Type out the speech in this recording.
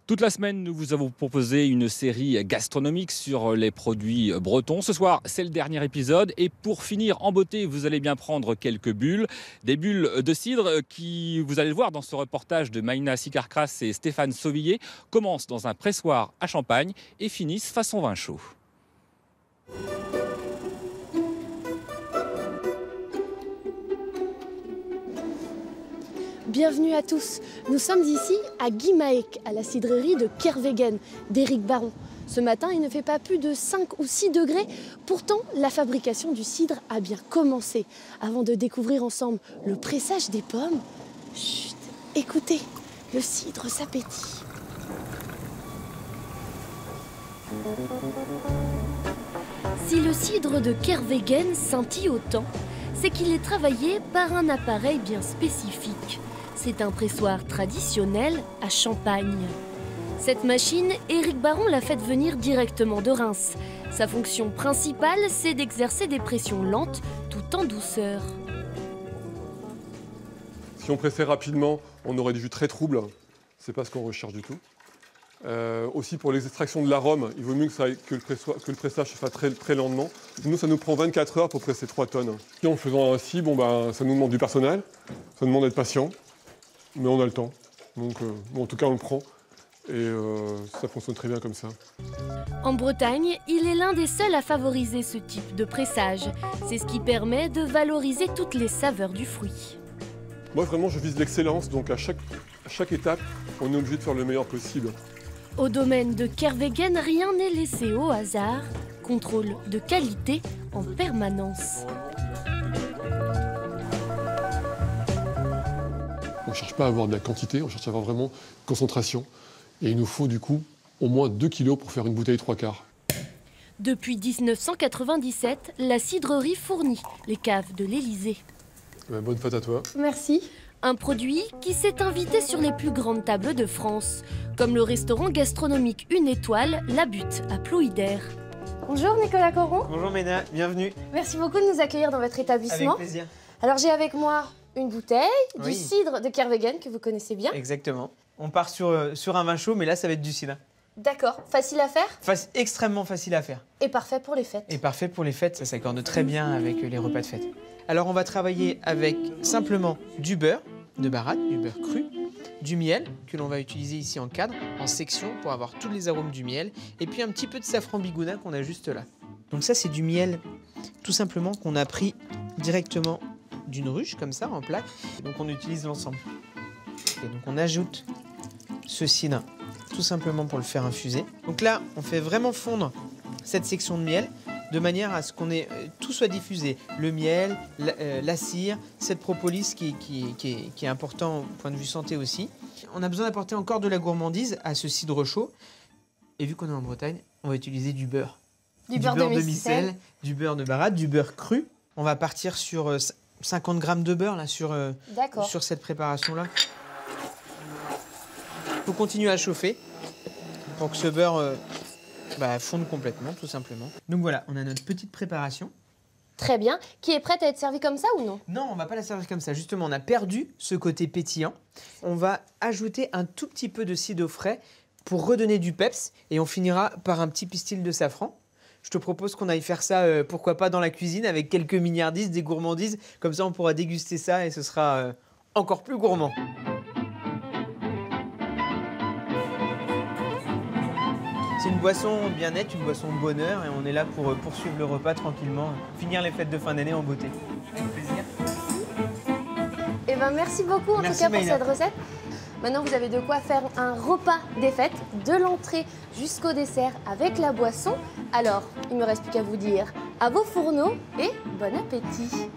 Toute la semaine, nous vous avons proposé une série gastronomique sur les produits bretons. Ce soir, c'est le dernier épisode. Et pour finir en beauté, vous allez bien prendre quelques bulles. Des bulles de cidre qui, vous allez le voir dans ce reportage de Maïna Sikarkras et Stéphane Sauvillier, commencent dans un pressoir à Champagne et finissent façon vin chaud. Bienvenue à tous. Nous sommes ici à Guimaec, à la cidrerie de Kervegen d'Éric Baron. Ce matin, il ne fait pas plus de 5 ou 6 degrés. Pourtant, la fabrication du cidre a bien commencé. Avant de découvrir ensemble le pressage des pommes, chut, écoutez, le cidre s'appétit. Si le cidre de Kervegen scintille autant, c'est qu'il est travaillé par un appareil bien spécifique. C'est un pressoir traditionnel à Champagne. Cette machine, Éric Baron l'a faite venir directement de Reims. Sa fonction principale, c'est d'exercer des pressions lentes tout en douceur. Si on pressait rapidement, on aurait du jus très trouble. C'est pas ce qu'on recherche du tout. Aussi pour l'extraction de l'arôme, il vaut mieux que le pressage se fasse très lentement. Nous, ça nous prend 24 heures pour presser 3 tonnes. Et en faisant ainsi, ça nous demande du personnel, ça nous demande d'être patient, mais on a le temps. Donc, en tout cas, on le prend et ça fonctionne très bien comme ça. En Bretagne, il est l'un des seuls à favoriser ce type de pressage. C'est ce qui permet de valoriser toutes les saveurs du fruit. Moi, vraiment, je vise l'excellence, donc à chaque étape, on est obligé de faire le meilleur possible. Au domaine de Kervegen, rien n'est laissé au hasard. Contrôle de qualité en permanence. On ne cherche pas à avoir de la quantité, on cherche à avoir vraiment concentration. Et il nous faut du coup au moins 2 kilos pour faire une bouteille 3/4. Depuis 1997, la cidrerie fournit les caves de l'Élysée. Bonne fête à toi. Merci. Un produit qui s'est invité sur les plus grandes tables de France, comme le restaurant gastronomique Une Étoile, La Butte, à Plouidère. Bonjour Nicolas Coron. Bonjour Maïna, bienvenue. Merci beaucoup de nous accueillir dans votre établissement. Avec plaisir. Alors j'ai avec moi une bouteille, Oui. du cidre de Kervegen que vous connaissez bien. Exactement. On part sur un vin chaud, mais là ça va être du cidre. D'accord, facile à faire Extrêmement facile à faire. et parfait pour les fêtes. Et parfait pour les fêtes, ça s'accorde très bien avec les repas de fête. Alors on va travailler avec simplement du beurre de baratte, du beurre cru, du miel que l'on va utiliser ici en cadre, en section pour avoir tous les arômes du miel, et puis un petit peu de safran bigoudin qu'on a juste là. Donc ça c'est du miel tout simplement qu'on a pris directement d'une ruche comme ça en plaque, donc on utilise l'ensemble. Et donc on ajoute ce cidre tout simplement pour le faire infuser. Donc là on fait vraiment fondre cette section de miel de manière à ce qu'on ait tout soit diffusé. Le miel, la cire, cette propolis qui est important au point de vue santé aussi. On a besoin d'apporter encore de la gourmandise à ce cidre chaud. Et vu qu'on est en Bretagne, on va utiliser du beurre. Du beurre de micelle, du beurre de baratte, du beurre cru. On va partir sur 50 grammes de beurre là, sur cette préparation-là. Il faut continuer à chauffer pour que ce beurre fonde complètement, tout simplement. Donc voilà, on a notre petite préparation. Très bien. Qui est prête à être servie comme ça ou non? Non, on ne va pas la servir comme ça. Justement, on a perdu ce côté pétillant. On va ajouter un tout petit peu de cidre frais pour redonner du peps et on finira par un petit pistil de safran. Je te propose qu'on aille faire ça, pourquoi pas dans la cuisine avec quelques mignardises, des gourmandises. Comme ça, on pourra déguster ça et ce sera encore plus gourmand. C'est une boisson bien-être, une boisson de bonheur et on est là pour poursuivre le repas tranquillement, finir les fêtes de fin d'année en beauté. Avec plaisir. Eh ben, merci beaucoup en tout cas pour Maïna. cette recette. Maintenant, vous avez de quoi faire un repas des fêtes, de l'entrée jusqu'au dessert avec la boisson. Alors, il ne me reste plus qu'à vous dire à vos fourneaux et bon appétit.